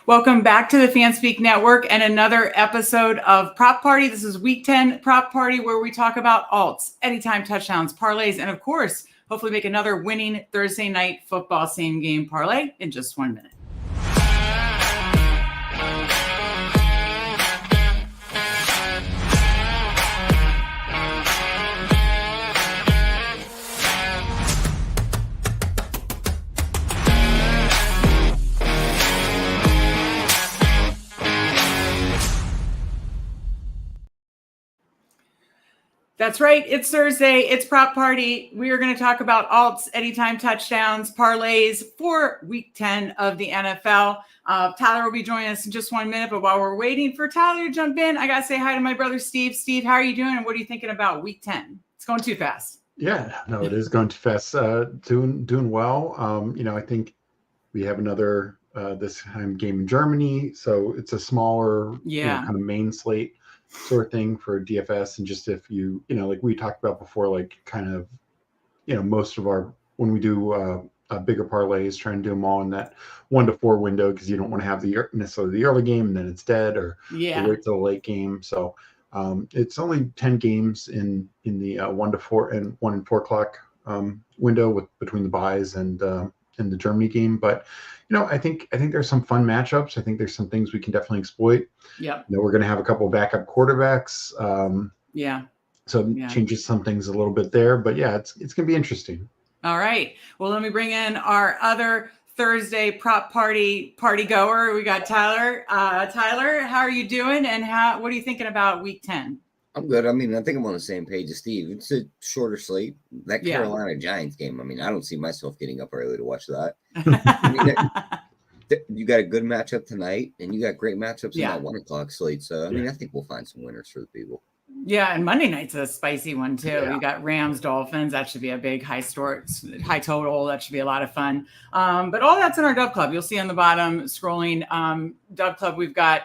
Welcome back to the Fanspeak Network and another episode of Prop Party. This is Week 10 Prop Party, where we talk about alts, anytime touchdowns, parlays, and of course, hopefully make another winning Thursday night football same game parlay in just 1 minute. That's right. It's Thursday. It's Prop Party. We are going to talk about alts, anytime touchdowns, parlays for Week 10 of the NFL. Tyler will be joining us in just 1 minute, but while we're waiting for Tyler to jump in, I got to say hi to my brother, Steve. Steve, how are you doing? And what are you thinking about Week 10? It's going too fast. Yeah, no, it is going too fast. Doing well. I think we have another this time game in Germany, so it's a smaller, kind of main slate sort of thing for DFS. And just if like we talked about before, like kind of, most of our, when we do bigger parlays, trying to do them all in that 1 to 4 window, because you don't want to have necessarily the early game and then it's dead, or wait till the late game. So it's only 10 games in the 1 to 4 and 1 and 4 o'clock window between the buys and the Germany game. But I think there's some fun matchups. I think there's some things we can definitely exploit. Yeah. We're going to have a couple of backup quarterbacks. So changes some things a little bit there. But yeah, it's going to be interesting. All right. Well, let me bring in our other Thursday prop party goer. We got Tyler. Tyler, how are you doing? And what are you thinking about Week 10? I'm good. I mean, I think I'm on the same page as Steve. It's a shorter slate. That Carolina Giants game, I mean, I don't see myself getting up early to watch that. You got a good matchup tonight, and you got great matchups in that 1 o'clock slate. So, I mean, I think we'll find some winners for the people. Yeah, and Monday night's a spicy one, too. Yeah. We got Rams, Dolphins. That should be a big high total. That should be a lot of fun. But all that's in our Dub Club. You'll see on the bottom, scrolling, Dub Club, we've got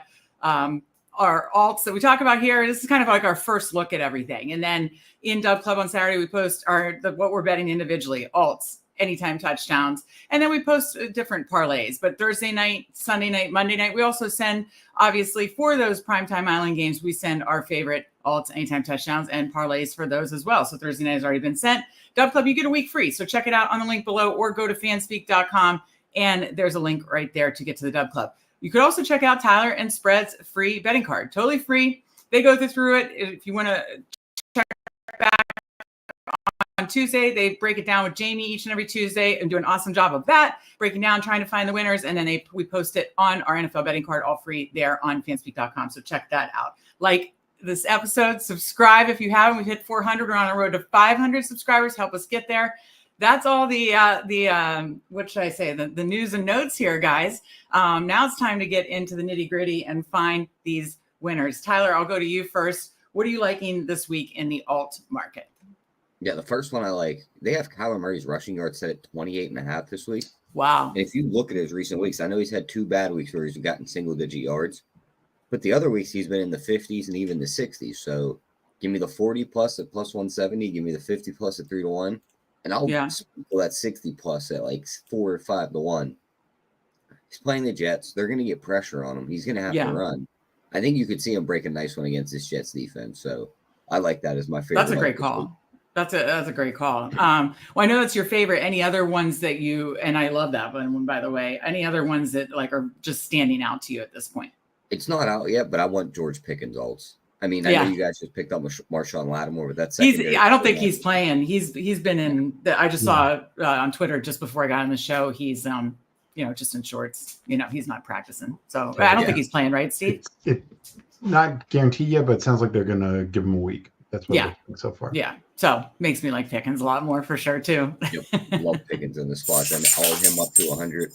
our alts that we talk about here. This is kind of like our first look at everything. And then in Dub Club on Saturday, we post what we're betting individually, alts, anytime touchdowns. And then we post different parlays. But Thursday night, Sunday night, Monday night, we also send, obviously, for those primetime island games, we send our favorite alts, anytime touchdowns, and parlays for those as well. So Thursday night has already been sent. Dub Club, you get a week free. So check it out on the link below, or go to fanspeak.com. And there's a link right there to get to the Dub Club. You could also check out Tyler and Spread's free betting card. Totally free. They go through it. If you want to check back on Tuesday, they break it down with Jamie each and every Tuesday and do an awesome job of that, breaking down, trying to find the winners. And then we post it on our NFL betting card, all free there on fanspeak.com. So check that out. Like this episode, subscribe if you haven't. We've hit 400. We're on the road to 500 subscribers. Help us get there. That's all the what should I say? The news and notes here, guys. Now it's time to get into the nitty gritty and find these winners. Tyler, I'll go to you first. What are you liking this week in the alt market? Yeah, the first one I like, they have Kyler Murray's rushing yards set at 28.5 this week. Wow. And if you look at his recent weeks, I know he's had 2 bad weeks where he's gotten single-digit yards. But the other weeks, he's been in the 50s and even the 60s. So give me the 40 plus at plus 170. Give me the 50 plus at 3 to 1. And I'll sprinkle that 60 plus at like 4 or 5 to 1. He's playing the Jets. They're going to get pressure on him. He's going to have to run. I think you could see him break a nice one against this Jets defense. So I like that as my favorite. That's a great call. That's a great call. Well, I know that's your favorite. Any other ones that and I love that one, by the way, any other ones that like are just standing out to you at this point? It's not out yet, but I want George Pickens alts. I mean, I know you guys just picked up Marshawn Lattimore, but that's I don't think he's playing. He's been in. I just saw on Twitter just before I got on the show. He's just in shorts. He's not practicing. So I don't think he's playing, right, Steve? It's not guaranteed yet, but it sounds like they're gonna give him a week. That's what I think so far. Yeah. So makes me like Pickens a lot more for sure too. Yep. Love Pickens in the spot. I mean, I'll him up to 100.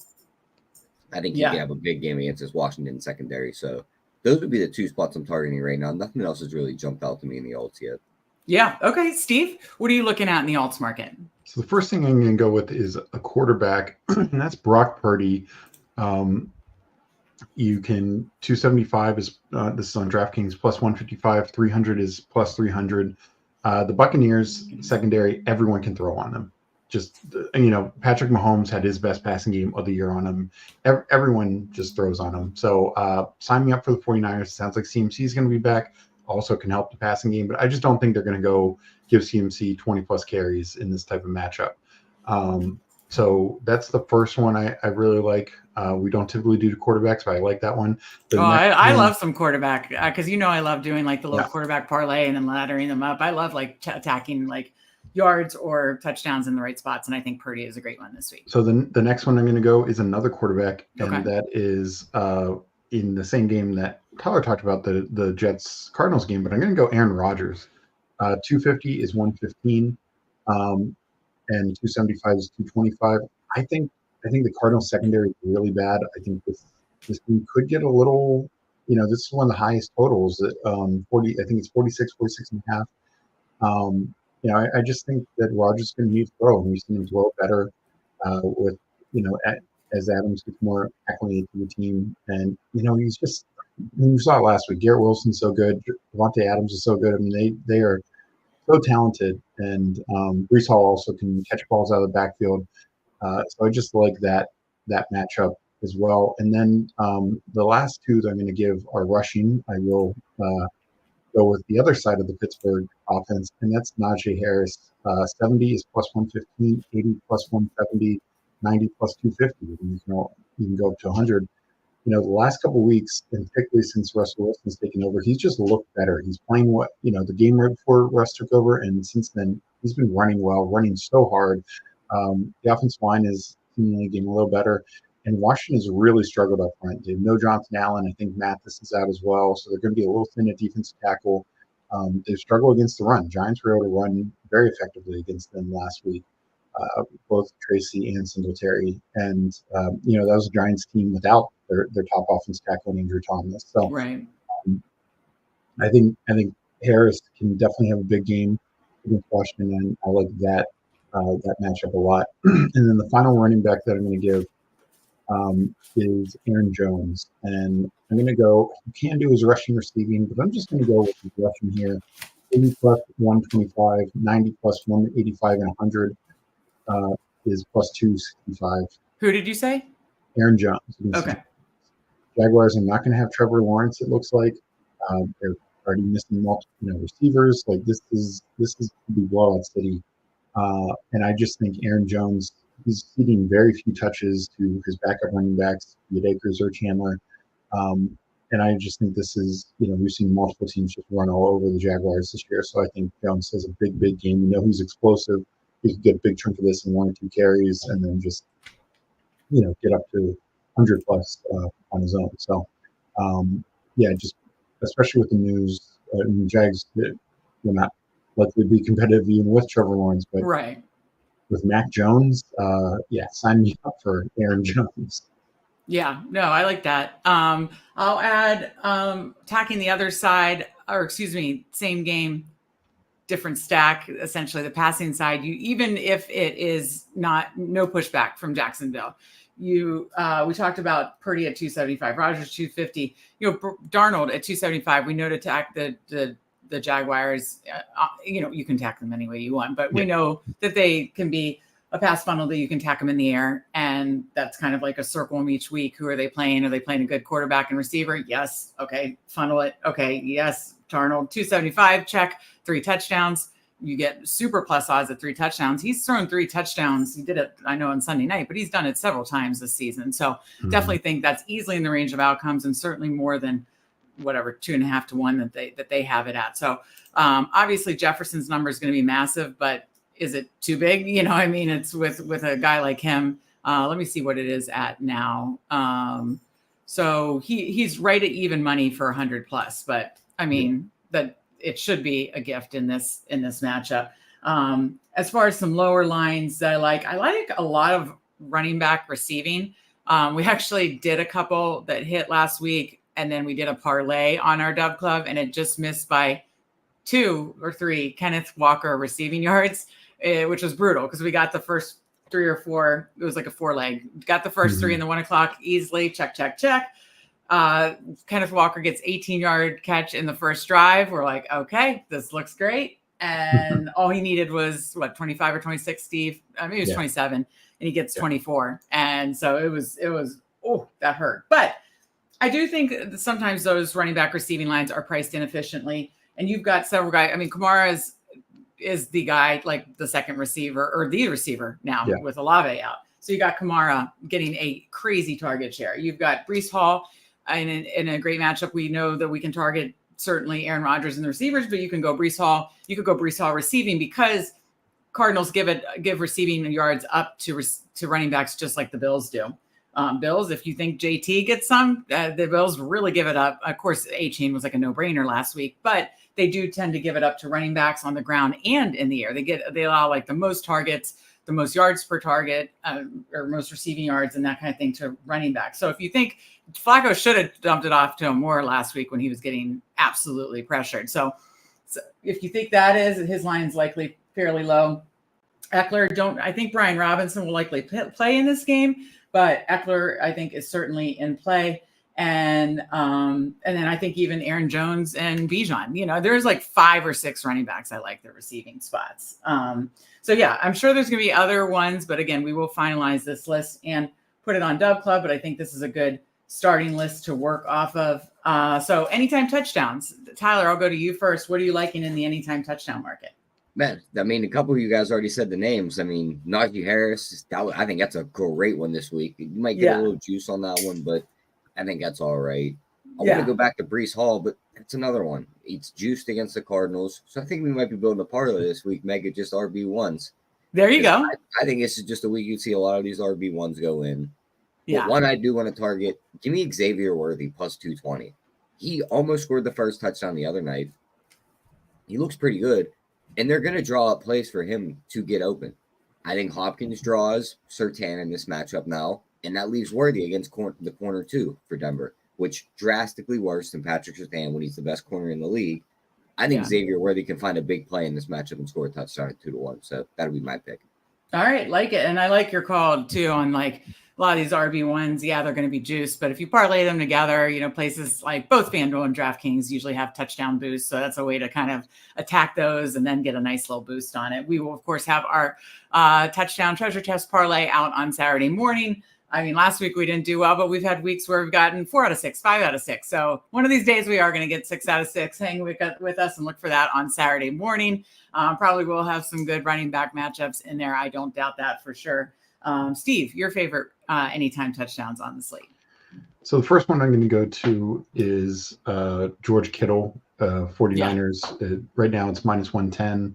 I think he can have a big game against his Washington secondary. So those would be the 2 spots I'm targeting right now. Nothing else has really jumped out to me in the alts yet. Yeah. Okay. Steve, what are you looking at in the alts market? So the first thing I'm going to go with is a quarterback, and that's Brock Purdy. You can 275 is this is on DraftKings plus 155, 300 is plus 300. The Buccaneers secondary, everyone can throw on them. just, Patrick Mahomes had his best passing game of the year on him. Everyone just throws on him. So sign me up for the 49ers. Sounds like CMC is going to be back. Also can help the passing game, but I just don't think they're going to go give CMC 20 plus carries in this type of matchup. So that's the first one I really like. We don't typically do the quarterbacks, but I like that one. I love some quarterback because I love doing like the little quarterback parlay and then laddering them up. I love like attacking like yards or touchdowns in the right spots, and I think Purdy is a great one this week. So the next one I'm going to go is another quarterback, and that is in the same game that Tyler talked about, the Jets Cardinals game, but I'm going to go Aaron Rodgers. 250 is 115. And 275 is 225. I think the Cardinals secondary is really bad. I think this team could get a little, this is one of the highest totals at 40. I think it's 46 and a half. I just think that Rodgers is going to need to throw, and we've seen him throw better with, as Adams gets more acclimated to the team. And, he's just, you saw it last week. Garrett Wilson's so good. Devontae Adams is so good. I mean, they are so talented, and Breece Hall also can catch balls out of the backfield. So I just like that matchup as well. And then the last two that I'm going to give are rushing. I will go with the other side of the Pittsburgh offense, and that's Najee Harris. 70 is plus 115, 80 plus 170, 90 plus 250. You can go up to 100. The last couple of weeks, and particularly since Russell Wilson's taken over, he's just looked better. He's playing the game right before Russ took over, and since then he's been running well, running so hard. The offensive line is seemingly getting a little better, and Washington has really struggled up front. They have no Jonathan Allen. I think Mathis is out as well, so they're going to be a little thin at defensive tackle. They struggle against the run. Giants were able to run very effectively against them last week. Both Tracy and Singletary, and that was a Giants team without their top offensive tackle, Andrew Thomas. So right. I think Harris can definitely have a big game against Washington, and I like that matchup a lot. And then the final running back that I'm going to give is Aaron Jones, and I'm going to go. You can do his rushing, receiving, but I'm just going to go with his rushing here. 80 plus 125, 90 plus 185, and 100. Is plus 265. Who did you say? Aaron Jones. Okay. Jaguars are not going to have Trevor Lawrence. It looks like they're already missing multiple receivers. Like this is to be blowout city. And I just think Aaron Jones, he's ceding very few touches to his backup running backs, be it Akers or Chandler. And I just think this is, we've seen multiple teams just run all over the Jaguars this year. So I think Jones has a big game. He's explosive. He could get a big chunk of this in 1 or 2 carries, and then just, get up to 100 plus on his own. So, just especially with the news, Jags, they're not likely to be competitive even with Trevor Lawrence, but right. With Mac Jones, sign me up for Aaron Jones. Yeah, no, I like that. I'll add attacking the other side, same game, different stack, essentially the passing side. Even if it is no pushback from Jacksonville, we talked about Purdy at 275, Rodgers 250, Darnold at 275. We know to attack the Jaguars. You can attack them any way you want, but we know that they can be a pass funnel that you can tack them in the air. And that's kind of like a circle them each week. Who are they playing? Are they playing a good quarterback and receiver? Yes. Okay. Funnel it. Okay. Yes. Darnold 275, check, 3 touchdowns. You get super plus odds at 3 touchdowns. He's thrown 3 touchdowns. He did it, I know, on Sunday night, but he's done it several times this season. So definitely think that's easily in the range of outcomes, and certainly more than whatever 2.5 to 1 that they have it at. So obviously Jefferson's number is going to be massive, but is it too big? It's with a guy like him. Let me see what it is at now. So he's right at even money for 100 plus, but that it should be a gift in this matchup. As far as some lower lines that I like a lot of running back receiving. We actually did a couple that hit last week, and then we did a parlay on our Dub Club, and it just missed by 2 or 3 Kenneth Walker receiving yards, which was brutal because we got the first 3 or 4. It was like a 4-leg. Got the first 3 in the 1 o'clock easily. Check. Kenneth Walker gets 18-yard catch in the first drive. We're like, okay, this looks great. and all he needed was 25 or 26, Steve. I mean, it was 27, and he gets 24. And so it was, oh, that hurt. But I do think that sometimes those running back receiving lines are priced inefficiently. And you've got several guys. I mean, Kamara is the guy, like the second receiver or the receiver now with Olave out. So you got Kamara getting a crazy target share. You've got Breece Hall in a great matchup. We know that we can target certainly Aaron Rodgers and the receivers, but you can go Breece Hall. You could go Breece Hall receiving because Cardinals give receiving yards up to running backs just like the Bills do. Bills, if you think JT gets some, the Bills really give it up. Of course, A-Chain was like a no-brainer last week, but they do tend to give it up to running backs on the ground and in the air. They allow like the most targets, the most yards per target, or most receiving yards and that kind of thing to running backs. So if you think Flacco should have dumped it off to him more last week when he was getting absolutely pressured. So if you think that is, his line's likely fairly low. Eckler, I think Brian Robinson will likely play in this game, but Eckler, I think, is certainly in play. And then I think even Aaron Jones and Bijan, there's like 5 or 6 running backs I like the receiving spots. So yeah, I'm sure there's going to be other ones, but again, we will finalize this list and put it on Dub Club. But I think this is a good starting list to work off of. So anytime touchdowns, Tyler, I'll go to you first. What are you liking in the anytime touchdown market? Man, I mean, a couple of you guys already said the names. I mean, Najee Harris, I think that's a great one this week. You might get a little juice on that one, but I think that's all right. I want to go back to Breece Hall, but that's another one. It's juiced against the Cardinals. So I think we might be building a parlay this week, make it just RB1s. There you go. I think this is just a week you'd see a lot of these RB1s go in. Yeah. But one I do want to target, give me Xavier Worthy plus 220. He almost scored the first touchdown the other night. He looks pretty good. And they're going to draw up plays for him to get open. I think Hopkins draws Surtain in this matchup now, and that leaves Worthy against the corner 2 for Denver, which drastically worse than Patrick Surtain when he's the best corner in the league. I think Xavier Worthy can find a big play in this matchup and score a touchdown at 2-1. So that'll be my pick. All right, like it. And I like your call too on like a lot of these RB1s. Yeah, they're going to be juiced, but if you parlay them together, places like both FanDuel and DraftKings usually have touchdown boosts. So that's a way to kind of attack those and then get a nice little boost on it. We will, of course, have our touchdown treasure chest parlay out on Saturday morning. I mean, last week we didn't do well, but we've had weeks where we've gotten 4 out of 6, 5 out of 6. So one of these days we are going to get 6 out of 6. Hang with us and look for that on Saturday morning. Probably will have some good running back matchups in there. I don't doubt that for sure. Steve, your favorite anytime touchdowns on the slate? So the first one I'm going to go to is George Kittle, 49ers. Yeah. Right now it's minus 110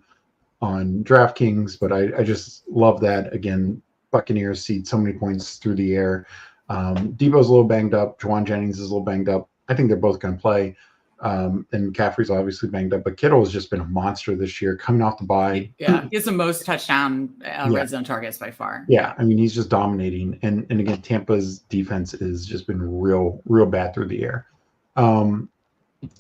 on DraftKings, but I just love that. Again, Buccaneers cede so many points through the air. Debo's a little banged up. Juwan Jennings is a little banged up. I think they're both going to play. And McCaffrey's obviously banged up, but Kittle has just been a monster this year, coming off the bye. Yeah, he has the most touchdown red zone targets by far. Yeah, I mean, he's just dominating. And again, Tampa's defense has just been real bad through the air.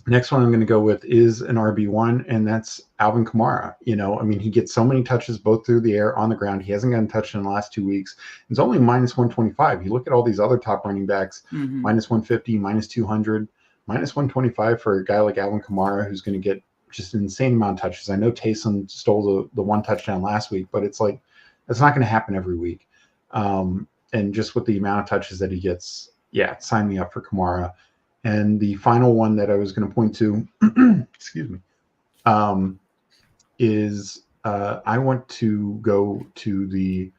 Next one I'm going to go with is an RB1, and that's Alvin Kamara. I mean, he gets so many touches both through the air, on the ground. He hasn't gotten touched in the last 2 weeks. It's only minus 125. You look at all these other top running backs, minus 150, minus 200. Minus 125 for a guy like Alvin Kamara, who's going to get just an insane amount of touches. I know Taysom stole the one touchdown last week, but it's like, that's not going to happen every week. And just with the amount of touches that he gets, sign me up for Kamara. And the final one that I was going to point to, excuse me, is I want to go to the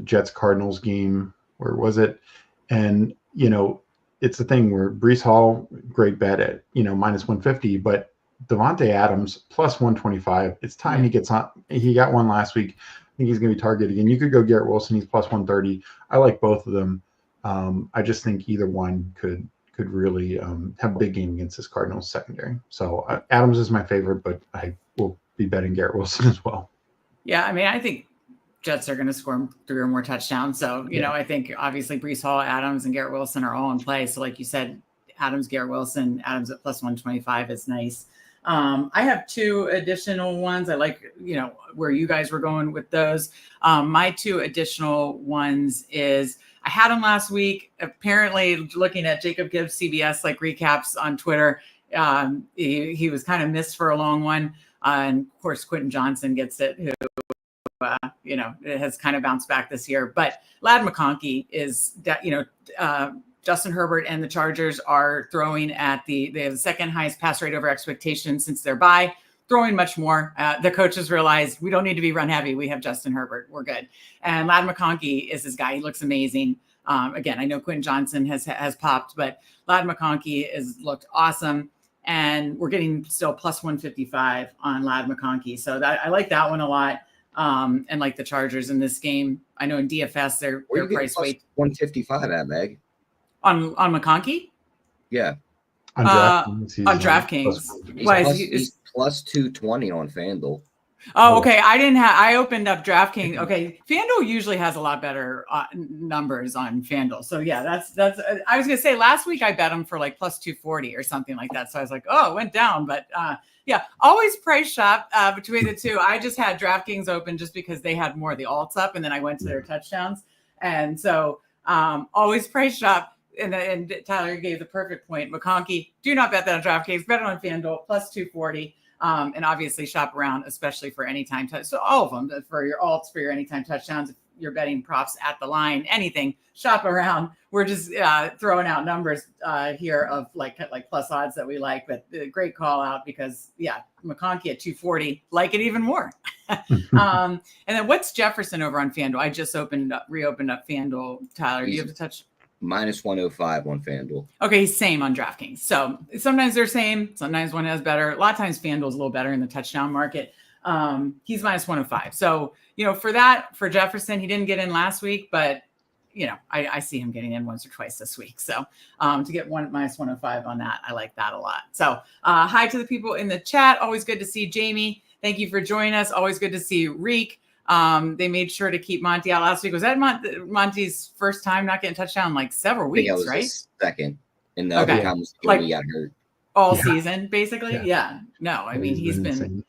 Jets Cardinals game. Where was it? And it's the thing where Breece Hall, great bet at minus 150, but Devontae Adams plus 125. It's time he gets on. He got one last week. I think he's going to be targeted again. You could go Garrett Wilson. He's plus 130. I like both of them. I just think either one could really have a big game against this Cardinals secondary. So Adams is my favorite, but I will be betting Garrett Wilson as well. Yeah, I mean, I think Jets are going to score 3 or more touchdowns. So, I think obviously Breece Hall, Adams, and Garrett Wilson are all in play. So like you said, Adams, Garrett Wilson, Adams at plus 125 is nice. I have 2 additional ones. I like, where you guys were going with those. My 2 additional ones is I had them last week. Apparently looking at Jacob Gibbs CBS, like recaps on Twitter, he was kind of missed for a long one. And of course, Quentin Johnson gets it, who, it has kind of bounced back this year. But Ladd McConkey is, Justin Herbert and the Chargers are throwing they have the second highest pass rate over expectation since their bye, throwing much more. The coaches realize we don't need to be run heavy. We have Justin Herbert. We're good. And Ladd McConkey is this guy. He looks amazing. Again, I know Quentin Johnson has popped, but Ladd McConkey has looked awesome. And we're getting still plus 155 on Ladd McConkey. So I like that one a lot. And like the Chargers in this game. I know in DFS, their price weight 155 at Meg. On McConkey? Yeah. On DraftKings. He's plus 220 on FanDuel. Oh, okay. I opened up DraftKings. Okay. FanDuel usually has a lot better numbers on FanDuel. So yeah, that's, I was going to say last week I bet him for like plus 240 or something like that. So I was like, oh, it went down. But yeah, always price shop between the two. I just had DraftKings open just because they had more of the alts up and then I went to their touchdowns. And so always price shop. And Tyler gave the perfect point. McConkey, do not bet that on DraftKings. Bet it on FanDuel, plus 240. And obviously shop around, especially for anytime touch. So all of them for your alts, for your anytime touchdowns, if you're betting props at the line, anything, shop around. We're just throwing out numbers here of like plus odds that we like, but great call out because McConkey at 240, like it even more. And then what's Jefferson over on FanDuel? I just reopened up FanDuel. Tyler, you have to touch. Minus 105 on FanDuel. Okay, same on DraftKings. So sometimes they're same. Sometimes one has better. A lot of times FanDuel's a little better in the touchdown market. He's minus 105. So, for Jefferson, he didn't get in last week, but, I see him getting in once or twice this week. So to get minus 105 on that, I like that a lot. So hi to the people in the chat. Always good to see Jamie. Thank you for joining us. Always good to see Reek. They made sure to keep Monty out last week. Was that Monty's first time not getting a touchdown in like several weeks, was right? Second. And the other time was when he got hurt. All season, basically? Yeah. No, I mean, he's been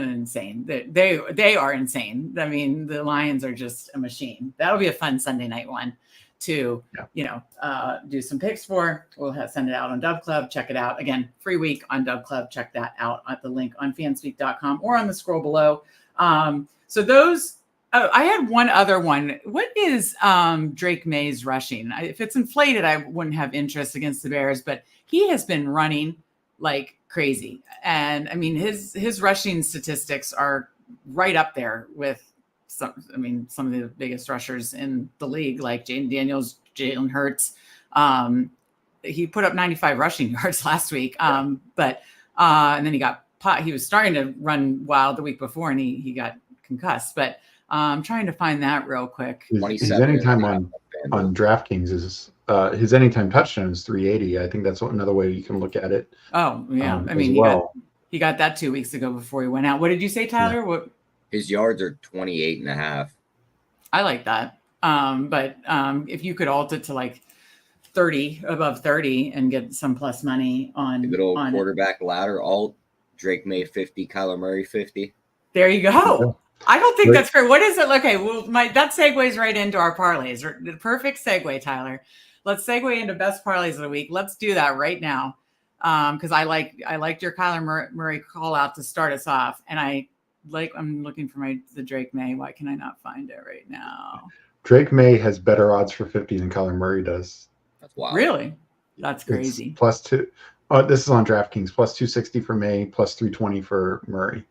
insane. They are insane. I mean, the Lions are just a machine. That'll be a fun Sunday night one to, do some picks for. We'll send it out on Dub Club. Check it out. Again, free week on Dub Club. Check that out at the link on fanspeak.com or on the scroll below. So those, I had one other one. What is Drake May's rushing? If it's inflated, I wouldn't have interest against the Bears, but he has been running like crazy. And I mean, his rushing statistics are right up there with some of the biggest rushers in the league, like Jaden Daniels, Jalen Hurts. He put up 95 rushing yards last week. But and then he was starting to run wild the week before and he got concussed, but I'm trying to find that real quick. His anytime on DraftKings is his anytime touchdown is 380. I think that's another way you can look at it. Oh yeah, he got that 2 weeks ago before he went out. What did you say, Tyler? What his yards are 28.5. I like that. But if you could alt it to like 30, above 30, and get some plus money on the good old quarterback ladder alt. Drake May 50, Kyler Murray 50. There you go. I don't think that's great. What is it? Okay, well, that segues right into our parlays. The perfect segue, Tyler. Let's segue into best parlays of the week. Let's do that right now, because I liked your Kyler Murray call out to start us off, and I'm looking for the Drake May. Why can I not find it right now? Drake May has better odds for 50 than Kyler Murray does. That's wild. Really? That's crazy. It's plus 2. This is on DraftKings. Plus 260 for May, plus 320 for Murray.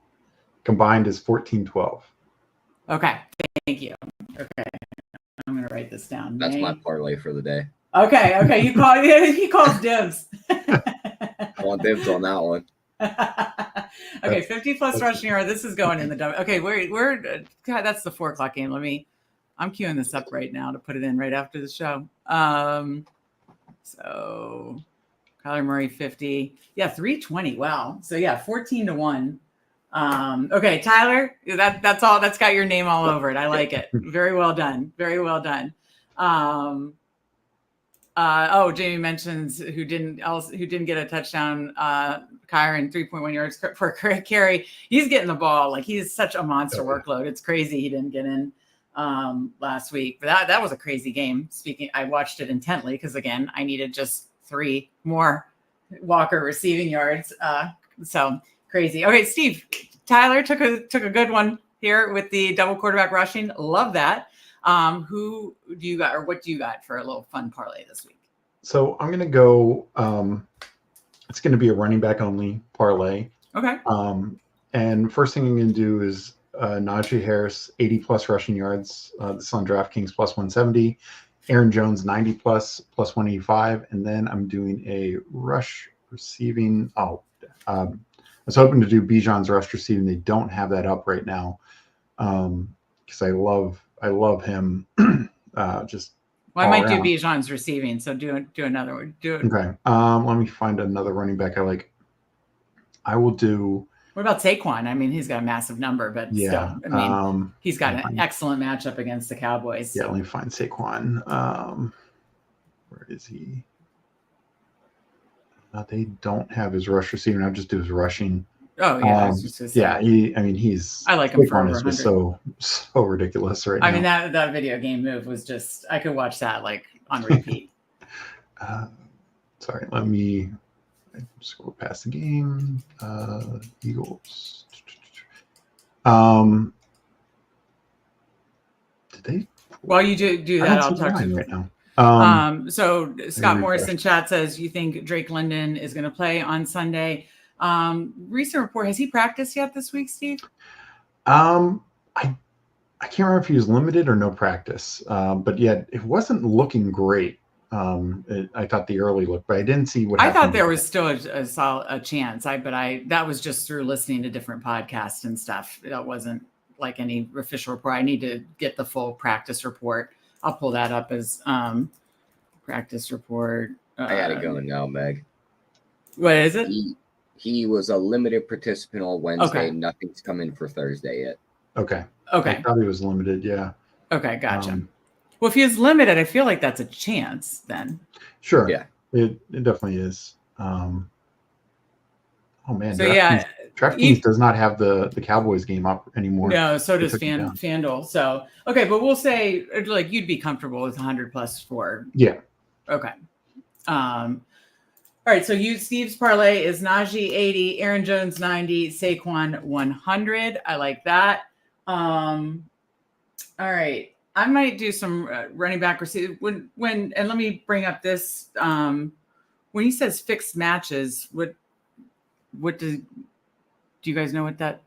Combined is 14-12. Okay, thank you. Okay, I'm gonna write this down. That's my parlay for the day. Okay. He calls dibs. I want dibs on that one. Okay, 50 plus rushing yard. This is going in the double. Okay, we're God, that's the 4:00 game. I'm queuing this up right now to put it in right after the show. So Kyler Murray 50. Yeah, 320. Wow. So yeah, 14-1. Okay, Tyler, that's all. That's got your name all over it. I like it. Very well done. Very well done. Jamie mentions who didn't get a touchdown. Kyron 3.1 yards per carry. He's getting the ball like he's such a monster workload. It's crazy he didn't get in last week. But that was a crazy game. I watched it intently because again, I needed just 3 more Walker receiving yards. So crazy. Okay, Steve, Tyler took a good one here with the double quarterback rushing. Love that. Who do you got, or what do you got for a little fun parlay this week? So I'm going to go. It's going to be a running back only parlay. Okay. And first thing I'm going to do is Najee Harris 80 plus rushing yards. This is on DraftKings plus 170. Aaron Jones 90 plus 185, and then I'm doing a rush receiving. I was hoping to do Bijan's rush receiving. They don't have that up right now because I love him. Just well, I might do Bijan's receiving, so do another one. Do it. Okay. Let me find another running back I like. I will do. What about Saquon? I mean, he's got a massive number, but still, I mean, he's got an excellent matchup against the Cowboys. Yeah, let me find Saquon. Where is he? They don't have his rush receiving. I'll just do his rushing. Oh yeah, yeah. He's. I like him for over 100. So ridiculous right now. I mean, that video game move was just. I could watch that like on repeat. Sorry, let me scroll past the game. Eagles. Did they? While you do that, I'll talk to you right now. So Scott Morris in chat says you think Drake London is going to play on Sunday. Recent report, has he practiced yet this week, Steve? I can't remember if he was limited or no practice. But yeah, it wasn't looking great. I thought the early look, but I didn't see what happened. I thought there was still a chance. That was just through listening to different podcasts and stuff. That wasn't like any official report. I need to get the full practice report. I'll pull that up as practice report. I got it going now, Meg. What is it? He was a limited participant on Wednesday. Okay. Nothing's coming for Thursday yet. Okay. I thought he was limited. Yeah. Okay, gotcha. Well, if he is limited, I feel like that's a chance then. Sure. Yeah. It definitely is. Oh man. So DraftKings does not have the Cowboys game up anymore. No, so does FanDuel. So okay, but we'll say like you'd be comfortable with 100 plus for. Yeah. Okay. All right. So Steve's parlay is Najee 80, Aaron Jones 90, Saquon 100. I like that. All right. I might do some running back receive when and let me bring up this. When he says fixed matches, what do you guys know what that?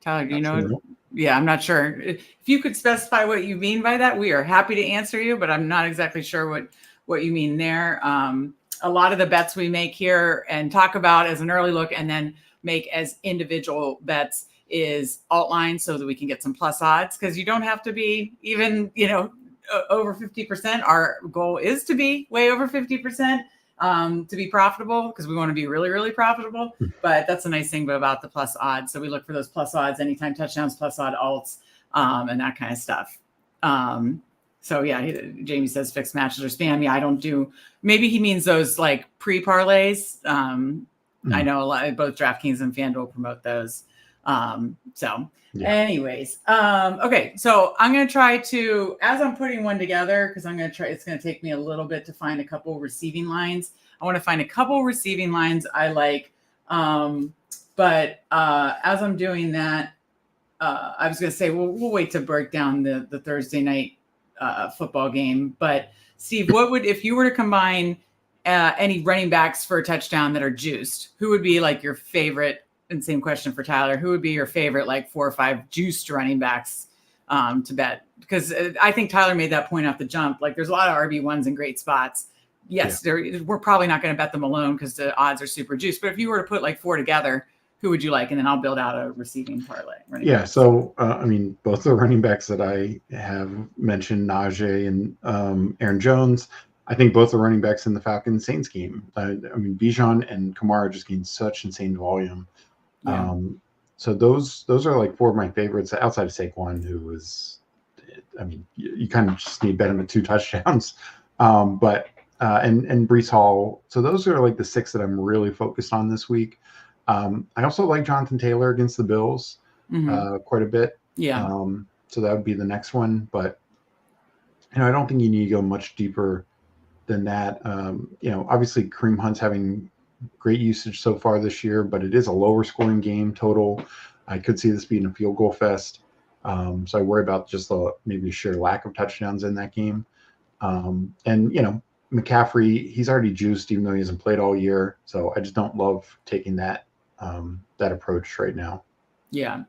Tyler, do you know? Sure. Yeah, I'm not sure. If you could specify what you mean by that, we are happy to answer you, but I'm not exactly sure what you mean there. A lot of the bets we make here and talk about as an early look and then make as individual bets is outlined so that we can get some plus odds, because you don't have to be even, over 50%. Our goal is to be way over 50%. To be profitable, because we want to be really, really profitable. But that's a nice thing about the plus odds. So we look for those plus odds, anytime touchdowns, plus odd alts, and that kind of stuff. So yeah, Jamie says fixed matches or spam. Yeah, I don't do. Maybe he means those like pre-parlays. I know a lot. Both DraftKings and FanDuel promote those. Anyways, okay. So I'm going to try to, as I'm putting one together, because it's going to take me a little bit to find a couple receiving lines. I want to find a couple receiving lines I like. But as I'm doing that, I was going to say, we'll wait to break down the Thursday night football game. But Steve, if you were to combine any running backs for a touchdown that are juiced, who would be like your favorite? And same question for Tyler. Who would be your favorite, like 4 or 5 juiced running backs to bet? Because I think Tyler made that point off the jump. Like there's a lot of RB1s in great spots. Yes, we're probably not going to bet them alone because the odds are super juiced. But if you were to put like 4 together, who would you like? And then I'll build out a receiving parlay. Yeah. So, both the running backs that I have mentioned, Najee and Aaron Jones, I think both the running backs in the Falcons Saints game. Bijan and Kamara just gained such insane volume. Yeah. So those are like 4 of my favorites outside of Saquon, who is, you kind of just need to bet him at 2 touchdowns. And Breece Hall. So those are like the 6 that I'm really focused on this week. I also like Jonathan Taylor against the Bills quite a bit. Yeah. So that would be the next one, but I don't think you need to go much deeper than that. Obviously Kareem Hunt's having great usage so far this year, but it is a lower scoring game total. I could see this being a field goal fest. So I worry about just maybe sheer lack of touchdowns in that game. McCaffrey, he's already juiced even though he hasn't played all year. So I just don't love taking that approach right now. Yeah.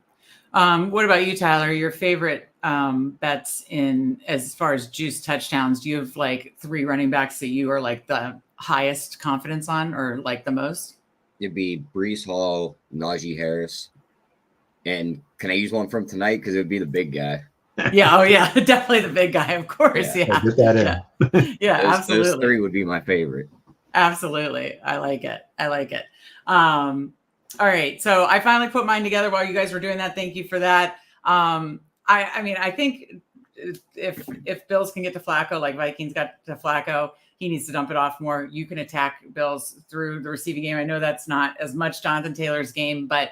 What about you, Tyler? Your favorite bets in as far as juice touchdowns? Do you have like 3 running backs that you are like the highest confidence on or like the most? It'd be Breece Hall, Najee Harris. And can I use one from tonight? Because it would be the big guy. Yeah. Oh, yeah. Definitely the big guy, of course. Yeah. Get that in. Yeah, absolutely. Those 3 would be my favorite. Absolutely. I like it. All right. So I finally put mine together while you guys were doing that. Thank you for that. I think if Bills can get to Flacco, like Vikings got to Flacco, he needs to dump it off more. You can attack Bills through the receiving game. I know that's not as much Jonathan Taylor's game, but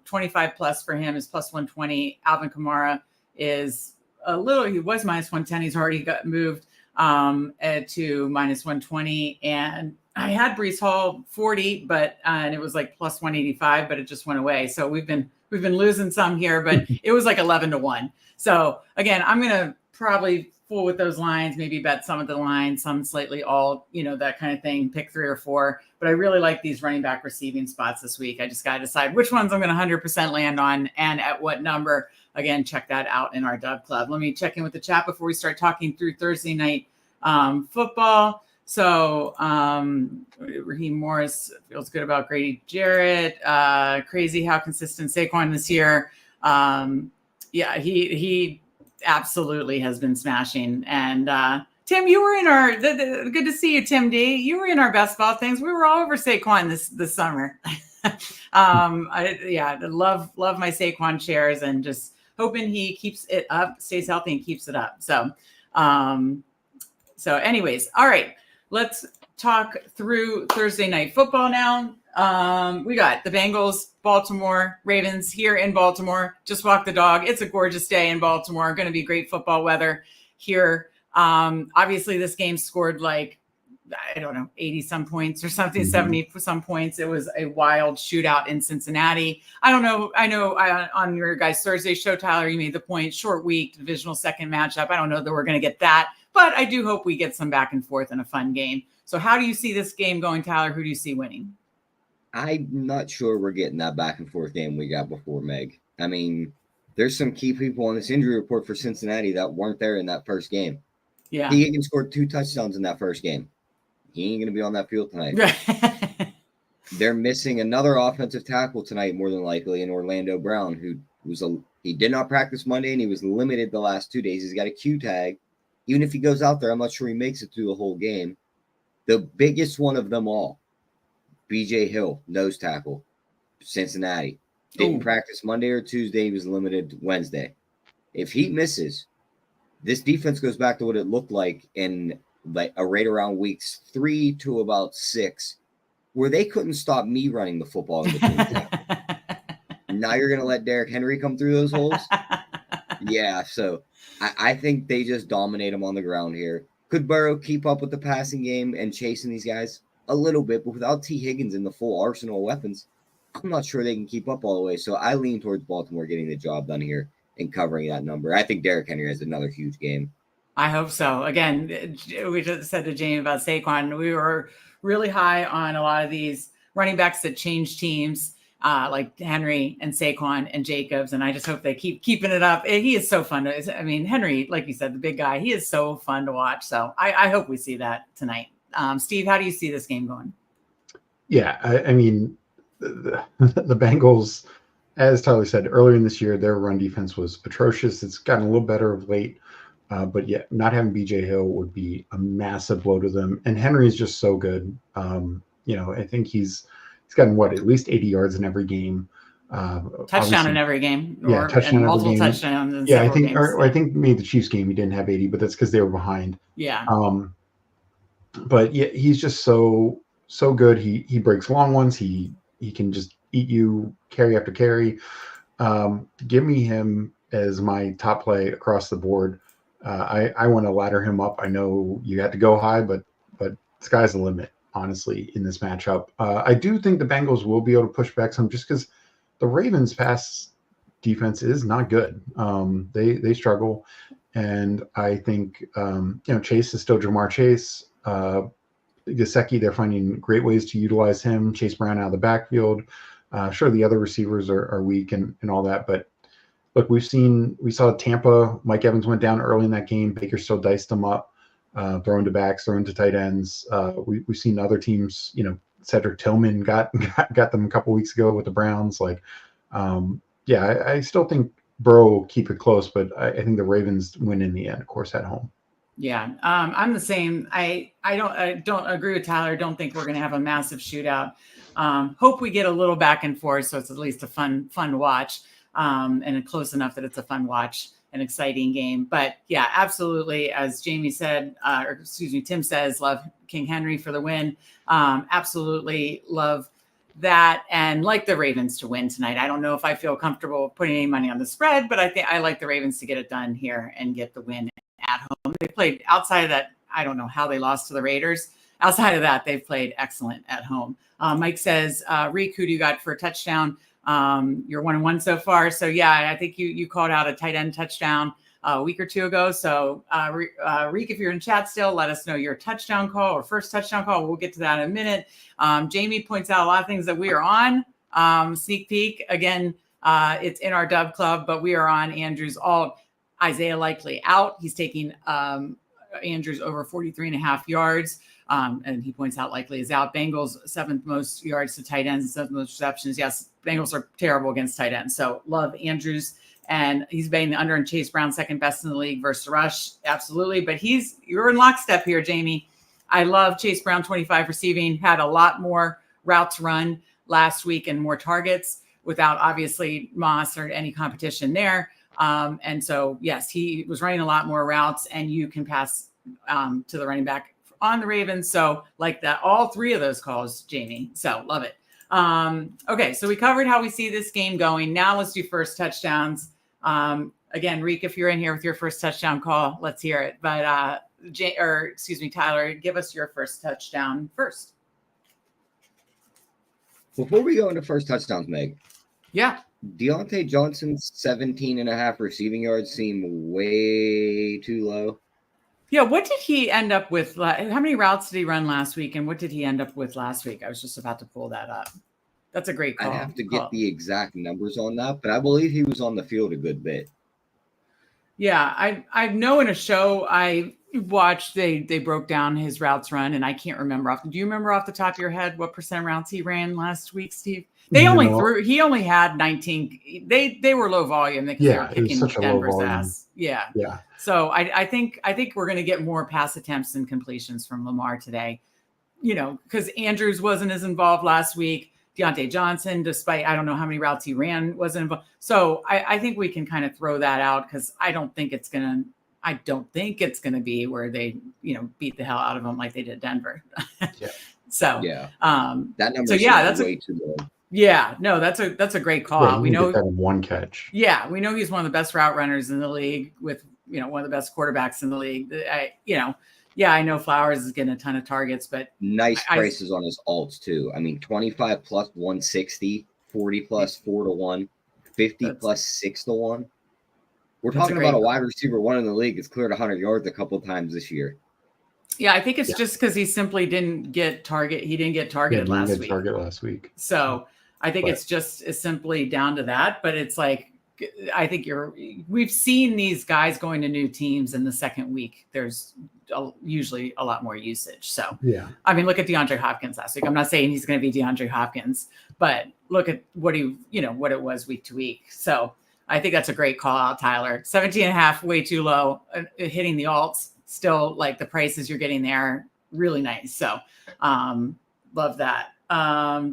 25 plus for him is plus 120. Alvin Kamara is he was minus 110. He's already got moved to minus 120. And I had Breece Hall 40, and it was like plus 185, but it just went away. So we've been losing some here, but it was like 11-1. So again, I'm going to probably fool with those lines, maybe bet some of the lines, some slightly all, that kind of thing, pick 3 or 4. But I really like these running back receiving spots this week. I just got to decide which ones I'm going to 100% land on and at what number. Again, check that out in our Dub Club. Let me check in with the chat before we start talking through Thursday night football. So Raheem Morris feels good about Grady Jarrett. Crazy how consistent Saquon this year. He absolutely has been smashing. And Tim, you were in our good to see you, Tim D. You were in our best ball things. We were all over Saquon this summer. I love my Saquon shares and just hoping he keeps it up, stays healthy and keeps it up. So anyways, all right. Let's talk through Thursday night football now. We got the Bengals, Baltimore Ravens here in Baltimore. Just walk the dog. It's a gorgeous day in Baltimore. Going to be great football weather here. Obviously, this game scored 80 some points or something, 70 some points. It was a wild shootout in Cincinnati. I don't know. I know on your guys' Thursday show, Tyler, you made the point, short week, divisional second matchup. I don't know that we're going to get that. But I do hope we get some back and forth in a fun game. So how do you see this game going, Tyler? Who do you see winning? I'm not sure we're getting that back and forth game we got before, Meg. I mean, there's some key people on this injury report for Cincinnati that weren't there in that first game. Yeah. He even scored 2 touchdowns in that first game. He ain't going to be on that field tonight. They're missing another offensive tackle tonight, more than likely, in Orlando Brown, he did not practice Monday and he was limited the last 2 days. He's got a Q tag. Even if he goes out there, I'm not sure he makes it through the whole game. The biggest one of them all, B.J. Hill, nose tackle, Cincinnati. Didn't practice Monday or Tuesday. He was limited Wednesday. If he misses, this defense goes back to what it looked like in right around weeks 3 to about 6, where they couldn't stop me running the football in between. Now you're going to let Derrick Henry come through those holes? Yeah, so I think they just dominate them on the ground here. Could Burrow keep up with the passing game and chasing these guys? A little bit, but without T. Higgins in the full arsenal of weapons, I'm not sure they can keep up all the way. So I lean towards Baltimore getting the job done here and covering that number. I think Derrick Henry has another huge game. I hope so. Again, we just said to Jamie about Saquon, we were really high on a lot of these running backs that change teams. Like Henry and Saquon and Jacobs. And I just hope they keep keeping it up. He is so fun. Henry, like you said, the big guy, he is so fun to watch. So I hope we see that tonight. Steve, how do you see this game going? Yeah, the Bengals, as Tyler said, earlier in this year, their run defense was atrocious. It's gotten a little better of late. But yeah, not having B.J. Hill would be a massive blow to them. And Henry is just so good. I think he's gotten at least 80 yards in every game. Touchdown in every game. Touchdown in multiple every game. Touchdowns in I think, games. I think maybe the Chiefs game he didn't have 80, but that's because they were behind. Yeah. But yeah, he's just so good. He breaks long ones. He can just eat you carry after carry. Give me him as my top play across the board. I want to ladder him up. I know you had to go high, but but sky's the limit, honestly, in this matchup. I do think the Bengals will be able to push back some just because the Ravens' pass defense is not good. They struggle, and I think Chase is still Jamar Chase. Gesicki, they're finding great ways to utilize him. Chase Brown out of the backfield. Sure, the other receivers are weak and all that, but look, we saw Tampa. Mike Evans went down early in that game. Baker still diced them up, throwing to backs, throwing to tight ends. We've seen other teams. Cedric Tillman got them a couple weeks ago with the Browns. I still think Burrow will keep it close, but I think the Ravens win in the end, of course, at home. Yeah, I'm the same. I don't agree with Tyler. Don't think we're going to have a massive shootout. Hope we get a little back and forth, so it's at least a fun watch, and close enough that it's a fun watch, an exciting game. But yeah, absolutely, as Jamie said, Tim says, love King Henry for the win. Absolutely love that, and like the Ravens to win tonight. I don't know if I feel comfortable putting any money on the spread, but I think I like the Ravens to get it done here and get the win at home. They played outside of that. I don't know how they lost to the Raiders. Outside of that, they've played excellent at home. Mike says, Reek, who do you got for a touchdown? You're 1-1 so far. So yeah, I think you called out a tight end touchdown a week or two ago. So Reek, if you're in chat still, let us know your touchdown call or first touchdown call. We'll get to that in a minute. Jamie points out a lot of things that we are on. Sneak peek. Again, it's in our Dub Club, but we are on Andrew's alt. Isaiah Likely out. He's taking Andrews over 43.5 yards. And he points out Likely is out. Bengals 7th most yards to tight ends, 7th most receptions. Yes, Bengals are terrible against tight ends. So love Andrews. And he's betting the under and Chase Brown, second best in the league versus rush. Absolutely. But you're in lockstep here, Jamie. I love Chase Brown, 25 receiving, had a lot more routes run last week and more targets without obviously Moss or any competition there. And so, yes, he was running a lot more routes, and you can pass to the running back on the Ravens. So like that, all three of those calls, Jamie. So love it. Okay, so we covered how we see this game going. Now let's do first touchdowns. Again, Reek, if you're in here with your first touchdown call, let's hear it. But Tyler, give us your first touchdown first. Before we go into first touchdowns, Meg. Yeah. Deontay Johnson's 17.5 receiving yards seem way too low. Yeah, what did he end up with? How many routes did he run last week, and what did he end up with last week? I was just about to pull that up. That's a great call. I'd have to get the exact numbers on that, but I believe he was on the field a good bit. Yeah, I know in a show I watched, they broke down his routes run, and I can't remember. Do you remember off the top of your head what percent routes he ran last week, Steve? He only had 19. They were low volume. They were kicking Denver's ass. Yeah. So I think we're going to get more pass attempts and completions from Lamar today. Because Andrews wasn't as involved last week. Deontay Johnson, despite I don't know how many routes he ran, wasn't involved. So I think we can kind of throw that out because I don't think it's gonna be where they beat the hell out of them like they did Denver. So that number that's way too low. Yeah, no, that's a great call. Yeah, we know that one catch. Yeah, we know he's one of the best route runners in the league with one of the best quarterbacks in the league. I know Flowers is getting a ton of targets, but nice prices on his alts too. I mean, 25 plus 160, 40 plus 4-1, 50 plus 6-1. We're talking about a wide receiver one in the league that's cleared 100 yards a couple of times this year. Yeah, I think it's just because he simply didn't get target. He didn't get targeted last week. So I think it's just as simply down to that. But it's like, I think we've seen these guys going to new teams in the second week. There's usually a lot more usage. So, I mean, look at DeAndre Hopkins last week. I'm not saying he's going to be DeAndre Hopkins, but look at what what it was week to week. So I think that's a great call out, Tyler. 17.5, way too low. Hitting the alts, still like the prices you're getting there, really nice. So, love that.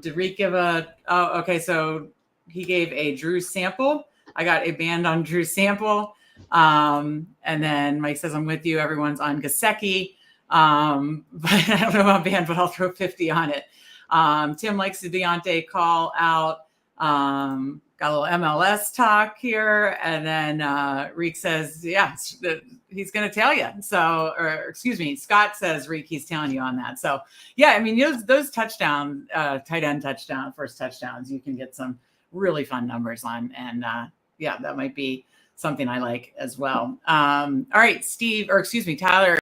Did Reek give okay. So he gave a Drew sample. I got a band on Drew sample. And then Mike says, I'm with you. Everyone's on Gesicki. But I don't know about band, but I'll throw 50 on it. Tim likes the Deontay call out. got a little MLS talk here. And then Reek says, yeah, he's going to tell you. So, or excuse me, Scott says, Reek, he's telling you on that. So, yeah, I mean, those touchdown, tight end touchdown, first touchdowns, you can get some really fun numbers on. And yeah, that might be something I like as well. All right, Steve, or excuse me, Tyler.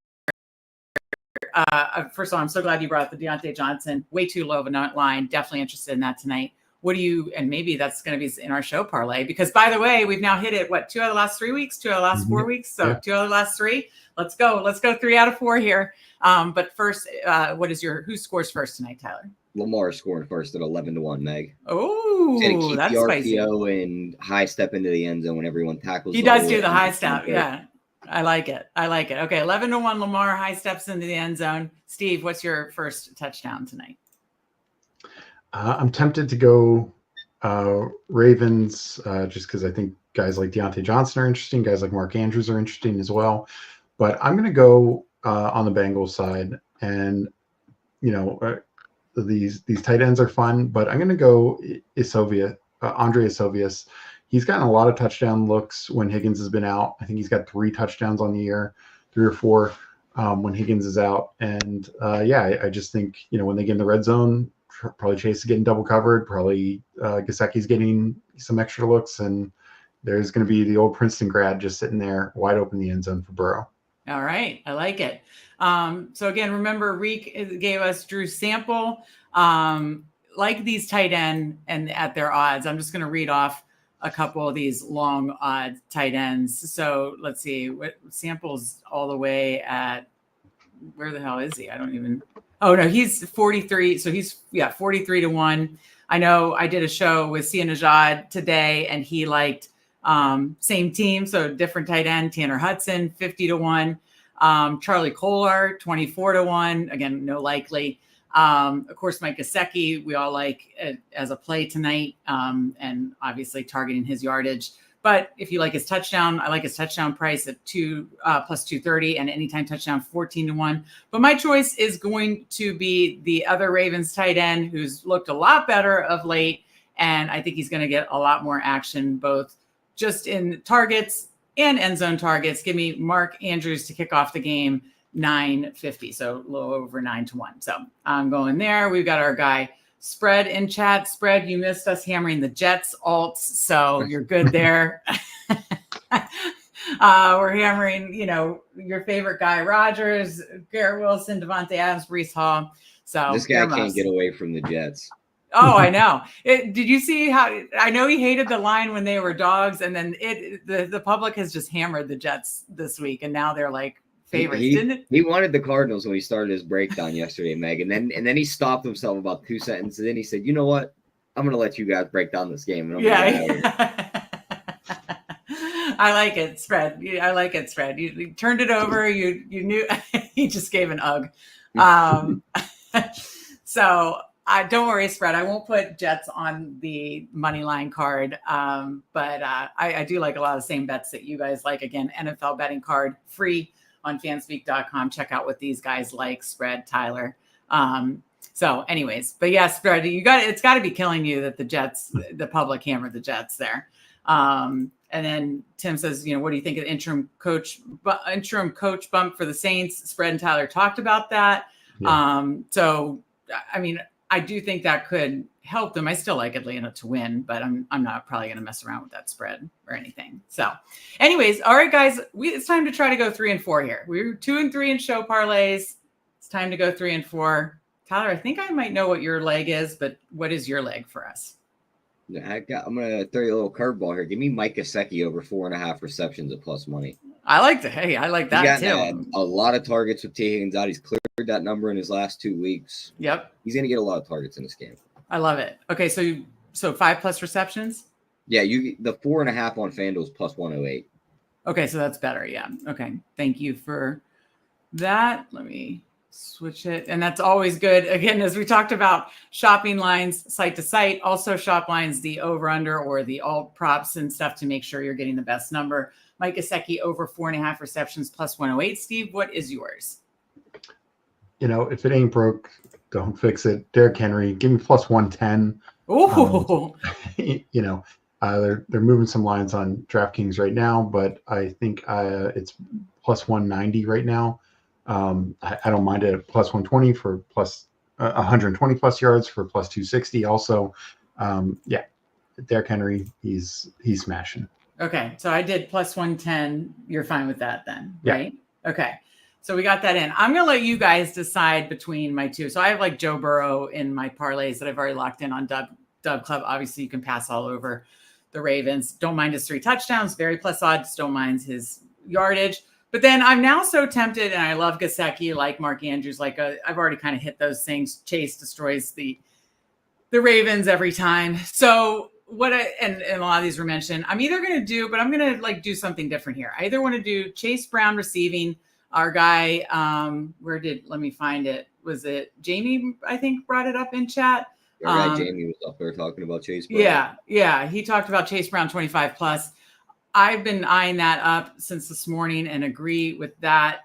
First of all, I'm so glad you brought the Deontay Johnson, way too low of a line. Definitely interested in that tonight. What do you, and maybe that's going to be in our show parlay, because by the way, we've now hit it, 2 out of the last 3 weeks, 2 out of the last 4 weeks. So 2 out of the last 3. Let's go 3 out of 4 here. But first, who scores first tonight, Tyler? Lamar scoring first at 11-1, Meg. Oh, that's spicy. And high step into the end zone when everyone tackles. He does do the high step. Yeah. I like it. Okay. 11-1 Lamar, high steps into the end zone. Steve, what's your first touchdown tonight? I'm tempted to go Ravens just because I think guys like Deontay Johnson are interesting. Guys like Mark Andrews are interesting as well. But I'm going to go on the Bengals side. And, these tight ends are fun. But I'm going to go Andre Isovius. He's gotten a lot of touchdown looks when Higgins has been out. I think he's got 3 touchdowns on the year, 3 or 4 when Higgins is out. And, I just think, when they get in the red zone, probably Chase is getting double covered. Probably Gesicki's getting some extra looks, and there's going to be the old Princeton grad just sitting there wide open in the end zone for Burrow. All right, I like it. So again, remember Reek gave us Drew Sample, like these tight end and at their odds. I'm just going to read off a couple of these long odd tight ends. So let's see what Sample's all the way at. Where the hell is he? I don't even. Oh no, he's 43. So he's 43-1. I know I did a show with Sia Najad today, and he liked same team, so different tight end. Tanner Hudson 50-1. Charlie Kolar 24-1. Again, no likely. Of course, Mike Gesicki, we all like as a play tonight, and obviously targeting his yardage. But if you like his touchdown, I like his touchdown price at plus 230 and anytime touchdown 14-1. But my choice is going to be the other Ravens tight end who's looked a lot better of late. And I think he's going to get a lot more action, both just in targets and end zone targets. Give me Mark Andrews to kick off the game, 950. So a little over 9-1. So I'm going there. We've got our guy Spread in chat. Spread, you missed us hammering the Jets alts, so you're good there. We're hammering, your favorite guy, Rodgers, Garrett Wilson, Devontae Adams, Breece Hall. So this guy can't get away from the Jets. Oh, I know. Did you see how? I know he hated the line when they were dogs, and then the public has just hammered the Jets this week, and now they're like favorites, didn't it? He wanted the Cardinals when he started his breakdown yesterday, Meg, and then he stopped himself about 2 sentences. And then he said, "You know what? I'm going to let you guys break down this game." And I like it, Spread. I like it, Spread. You turned it over. You knew he just gave an ugh. So don't worry, Spread. I won't put Jets on the money line card, but I do like a lot of the same bets that you guys like. Again, NFL betting card free on fanspeak.com. Check out what these guys like, Spread, Tyler. So anyways, but yeah, Spread, it's got to be killing you that the public hammered the Jets there. And then Tim says, what do you think of the interim coach bump for the Saints? Spread and Tyler talked about that. Yeah. So, I mean, I do think that could help them. I still like Atlanta to win, but I'm not probably going to mess around with that spread or anything. So anyways, all right, guys, it's time to try to go 3 and 4 here. We were 2 and 3 in show parlays. It's time to go 3 and 4. Tyler, I think I might know what your leg is, but what is your leg for us? Yeah, I'm going to throw you a little curveball here. Give me Mike Gesicki over 4.5 receptions at plus money. I like that too. A lot of targets with T. Higgins out. He's cleared that number in his last 2 weeks. Yep. He's going to get a lot of targets in this game. I love it. Okay, so 5+ receptions? Yeah, the 4.5 on FanDuel is plus 108. Okay, so that's better. Yeah. Okay. Thank you for that. Let me switch it. And that's always good. Again, as we talked about shopping lines site to site, also shop lines, the over under or the alt props and stuff to make sure you're getting the best number. Mike Gesicki over 4.5 receptions plus 108. Steve, what is yours? If it ain't broke, don't fix it. Derrick Henry, give me plus 110. Ooh. They're moving some lines on DraftKings right now, but I think it's plus 190 right now. I don't mind it at plus 120 for plus 120 plus yards for plus 260. Also, Derrick Henry, he's smashing. Okay, so I did plus 110. You're fine with that then, Yeah. right? Okay, so we got that in. I'm gonna let you guys decide between my two. So I have like Joe Burrow in my parlays that I've already locked in on Dub Club. Obviously, you can pass all over the Ravens. Don't mind his 3 touchdowns. Very plus odds. Don't mind his yardage. But then I'm now so tempted, and I love Gesicki, like Mark Andrews. Like I've already kind of hit those things. Chase destroys the Ravens every time. So and a lot of these were mentioned. I'm either going to do, but I'm going to like do something different here. I either want to do Chase Brown receiving. Our guy, let me find it. Was it Jamie? I think brought it up in chat. Jamie was up there talking about Chase Brown. Yeah. He talked about Chase Brown 25 plus. I've been eyeing that up since this morning and agree with that.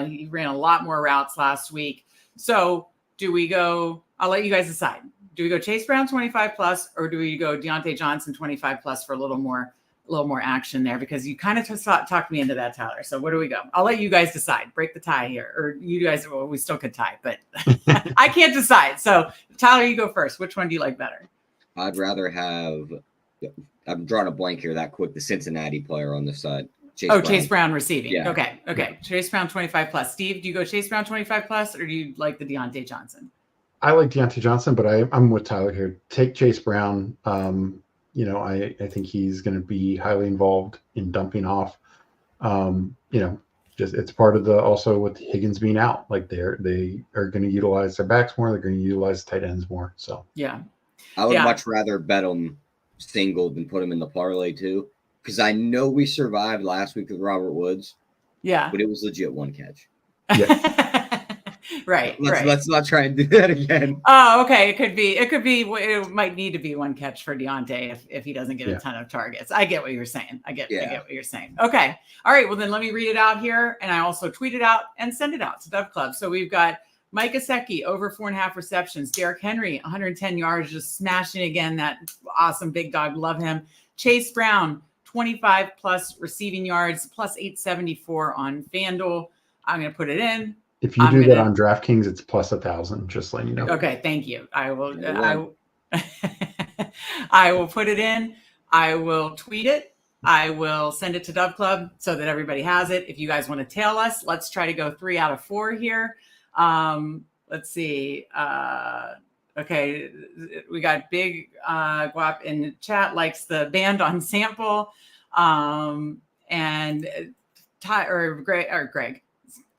He ran a lot more routes last week. So do we go? I'll let you guys decide. Do we go Chase Brown 25 plus, or do we go Deontay Johnson 25 plus for a little more action there? Because you kind of talked me into that, Tyler. So where do we go? I'll let you guys decide. Break the tie here, or you guys. Well, we still could tie, but I can't decide. So Tyler, you go first. Which one do you like better? I'd rather have. I'm drawing a blank here that quick. The Cincinnati player on the side. Chase Brown receiving. Yeah. Okay. Yeah. Chase Brown 25 plus. Steve, do you go Chase Brown 25 plus, or do you like the Deontay Johnson? I like Deontay Johnson, but I'm with Tyler here. Take Chase Brown. I think he's going to be highly involved in dumping off. Just it's part of also with Higgins being out. Like they are going to utilize their backs more. They're going to utilize tight ends more. So yeah, I would much rather bet them single than put them in the parlay too, because I know we survived last week with Robert Woods. Yeah, but it was legit one catch. Yeah. Right. Let's not try and do that again. Oh, okay. It could be. It might need to be one catch for Deontay if he doesn't get a ton of targets. I get what you're saying. I get what you're saying. Okay. All right. Well, then let me read it out here, and I also tweet it out and send it out to Dove Club. So we've got Mike Gesicki over 4.5 receptions. Derrick Henry 110 yards, just smashing again. That awesome big dog. Love him. Chase Brown 25 plus receiving yards, plus 874 on FanDuel. I'm going to put it in. If you do that on DraftKings, it's plus 1,000. Just letting you know. Okay, thank you. I will. I will put it in. I will tweet it. I will send it to Dove Club so that everybody has it. If you guys want to tail us, let's try to go 3 out of 4 here. Let's see. Okay, we got Big Guap in the chat likes the band on sample, and Greg.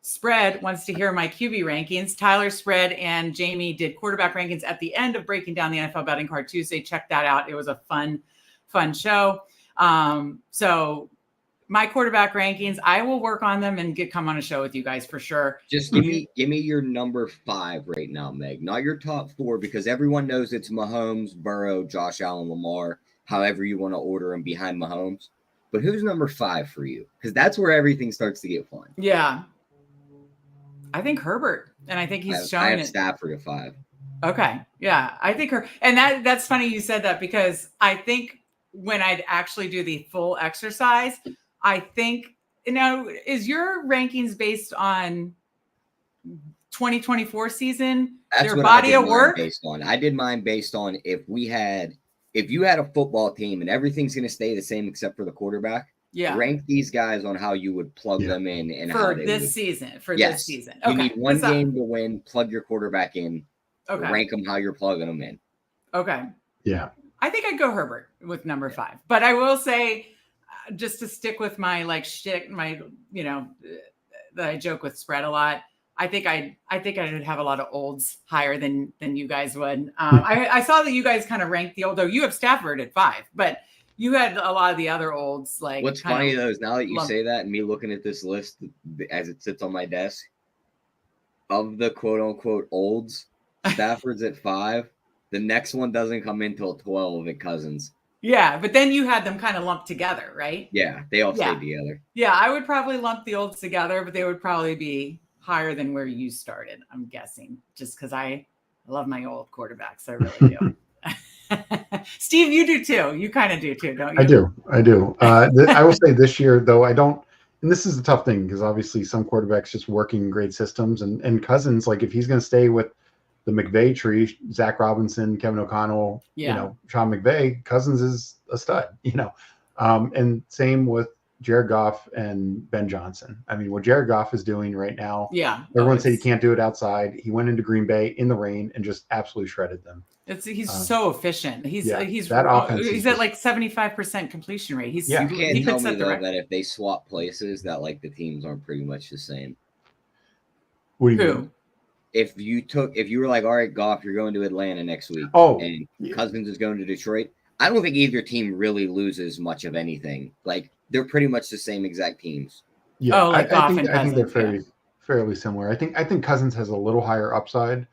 Spread wants to hear my QB rankings. Tyler Spread and Jamie did quarterback rankings at the end of breaking down the NFL betting card Tuesday. Check that out. It was a fun show. So my quarterback rankings, I will work on them and come on a show with you guys for sure. Just give me your number 5 right now, Meg. Not your top 4, because everyone knows it's Mahomes, Burrow, Josh Allen, Lamar, however you want to order them behind Mahomes. But who's number 5 for you? Because that's where everything starts to get fun. Yeah. I think Herbert, and I think he's showing it. I have Stafford at 5. Okay, yeah, I think and that's funny you said that, because I think when I'd actually do the full exercise, I think is your rankings based on 2024 season? That's their what body I did of work based on. I did mine based on if you had a football team and everything's going to stay the same except for the quarterback. Yeah. Rank these guys on how you would plug them in and for this season. This season. Okay. You need one game to win. Plug your quarterback in. Okay. Rank them how you're plugging them in. Okay. Yeah. I think I'd go Herbert with number 5, but I will say, just to stick with my shtick, that I joke with Spread a lot. I think I would have a lot of olds higher than you guys would. I saw that you guys kind of ranked the old, though you have Stafford at 5, but you had a lot of the other olds. Like, what's funny though is now that you say that, and me looking at this list as it sits on my desk, of the quote unquote olds, Stafford's at 5. The next one doesn't come in till 12 at Cousins. Yeah, but then you had them kind of lumped together, right? Yeah, they all stayed together. Yeah, I would probably lump the olds together, but they would probably be higher than where you started, I'm guessing, just because I love my old quarterbacks. I really do. Steve, you do too. You kind of do too, don't you? I do. I will say this year, though, I don't. And this is the tough thing because obviously some quarterbacks just working great systems, and Cousins, like if he's going to stay with the McVay tree, Zach Robinson, Kevin O'Connell, Sean McVay, Cousins is a stud, and same with Jared Goff and Ben Johnson. I mean, what Jared Goff is doing right now, everyone said he can't do it outside. He went into Green Bay in the rain and just absolutely shredded them. He's so efficient. He's that offense. He's at like 75% completion rate. You can't tell me though that if they swap places, that like the teams aren't pretty much the same. What do you mean? If you were like, all right, Goff, you're going to Atlanta next week, and Cousins is going to Detroit, I don't think either team really loses much of anything. Like they're pretty much the same exact teams. Yeah, I think they're fairly similar. I think Cousins has a little higher upside,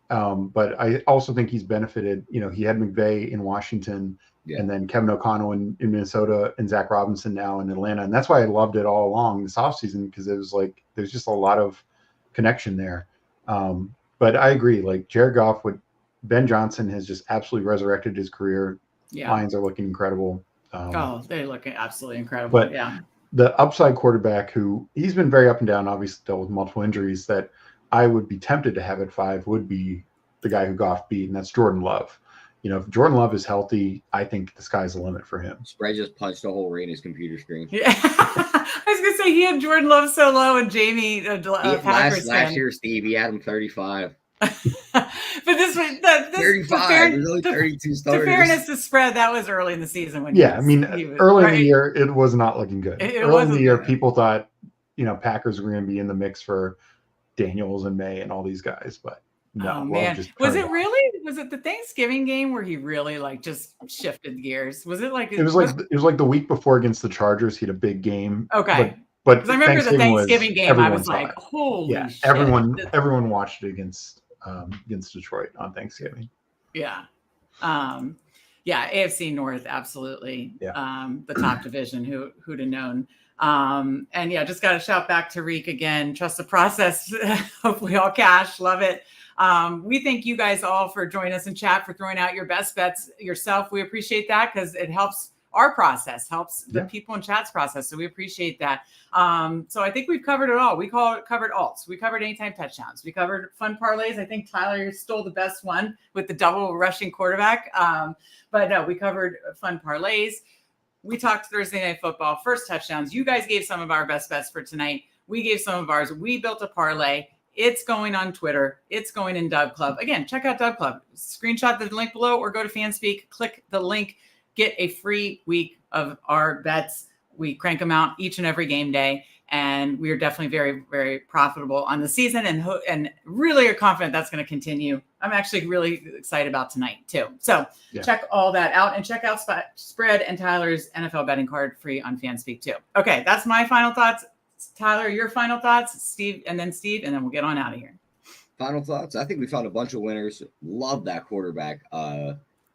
but I also think he's benefited. He had McVay in Washington, and then Kevin O'Connell in Minnesota, and Zach Robinson now in Atlanta, and that's why I loved it all along this offseason because it was like there's just a lot of connection there. But I agree, like Jared Goff with Ben Johnson has just absolutely resurrected his career. Lions are looking incredible. They're looking absolutely incredible. But the upside quarterback who he's been very up and down, obviously dealt with multiple injuries, that I would be tempted to have at 5 would be the guy who Goff beat, and that's Jordan Love. If Jordan Love is healthy, I think the sky's the limit for him. Spread just punched a hole right in his computer screen. Yeah. I was going to say he had Jordan Love so low, and Jamie last year, Steve, he had him 35. But this was 35. There's only 32 starters. To fairness to spread, that was early in the season when early in the year it was not looking good. Early in the year, people thought Packers were going to be in the mix for Daniels and May and all these guys, but no. Man, was it the Thanksgiving game where he really like just shifted gears? Was it like it was like the week before against the Chargers? He had a big game. Okay. But I remember the Thanksgiving game. I was like, "Holy shit!" Everyone watched it against Detroit on Thanksgiving. Yeah, AFC North, absolutely. Yeah. The top division. Who'd have known? And just got to shout back to Reek again. Trust the process. Hopefully, all cash. Love it. We thank you guys all for joining us in chat, for throwing out your best bets yourself. We appreciate that because it helps our process, helps the people in chat's process. So we appreciate that. So I think we've covered it all. We covered alts. We covered anytime touchdowns. We covered fun parlays. I think Tyler stole the best one with the double rushing quarterback. But no, we covered fun parlays. We talked Thursday Night Football, first touchdowns. You guys gave some of our best bets for tonight. We gave some of ours. We built a parlay. It's going on Twitter. It's going in Dub Club. Again, check out Dub Club. Screenshot the link below or go to Fanspeak. Click the link. Get a free week of our bets. We crank them out each and every game day. And we are definitely very, very profitable on the season and really are confident that's going to continue. I'm actually really excited about tonight too. So check all that out and check out Spread and Tyler's NFL betting card free on Fanspeak too. Okay, that's my final thoughts. Tyler, your final thoughts, Steve, and then we'll get on out of here. Final thoughts. I think we found a bunch of winners. Love that quarterback.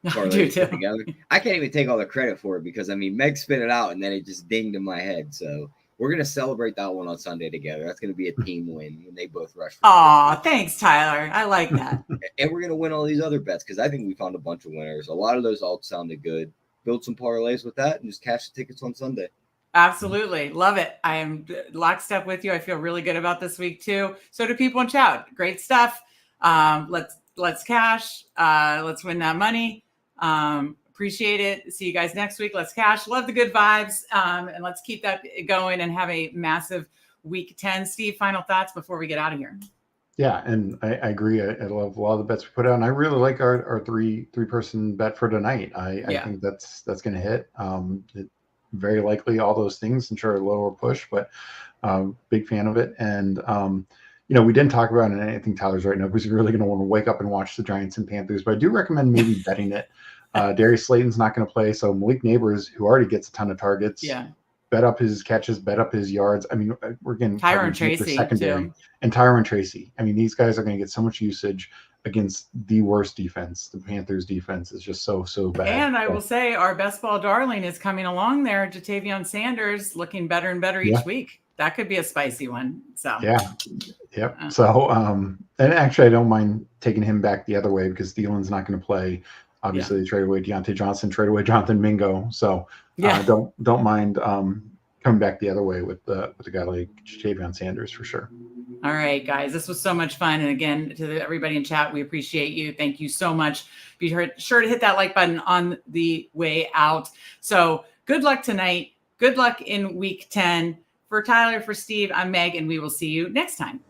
Together. I can't even take all the credit for it because Meg spit it out and then it just dinged in my head. So we're gonna celebrate that one on Sunday together. That's gonna be a team win when they both rush. Thanks, Tyler. I like that. And we're gonna win all these other bets because I think we found a bunch of winners. A lot of those all sounded good. Build some parlays with that and just cash the tickets on Sunday. Absolutely. Love it. I am lockstep with you. I feel really good about this week too. So do people in chat. Great stuff. Let's cash. Let's win that money. Appreciate it. See you guys next week. Let's cash. Love the good vibes. And let's keep that going and have a massive week 10. Steve, final thoughts before we get out of here. Yeah, and I agree. I love a lot of the bets we put out, and I really like our three-person bet for tonight. I think that's going to hit. Very likely all those things, ensure a lower push, but big fan of it. And we didn't talk about it, and I think Tyler's right now because you're really going to want to wake up and watch the Giants and Panthers. But I do recommend maybe betting it. Darius Slayton's not going to play, so Malik Neighbors, who already gets a ton of targets, bet up his catches, bet up his yards. We're getting Tyron Tracy secondary too. And Tyron Tracy. These guys are going to get so much usage against the worst defense. The Panthers defense is just so bad. And I will say our best ball darling is coming along there. Jatavion Sanders looking better and better each week. That could be a spicy one. So Yep. So and actually I don't mind taking him back the other way because Thielen's not going to play. Obviously, they traded away Deontay Johnson, traded away Jonathan Mingo. So don't mind coming back the other way with the guy like Ja'Tavion Sanders for sure. All right, guys, this was so much fun. And again, to everybody in chat, we appreciate you. Thank you so much. Be sure to hit that like button on the way out. So good luck tonight. Good luck in week 10. For Tyler, for Steve, I'm Meg, and we will see you next time.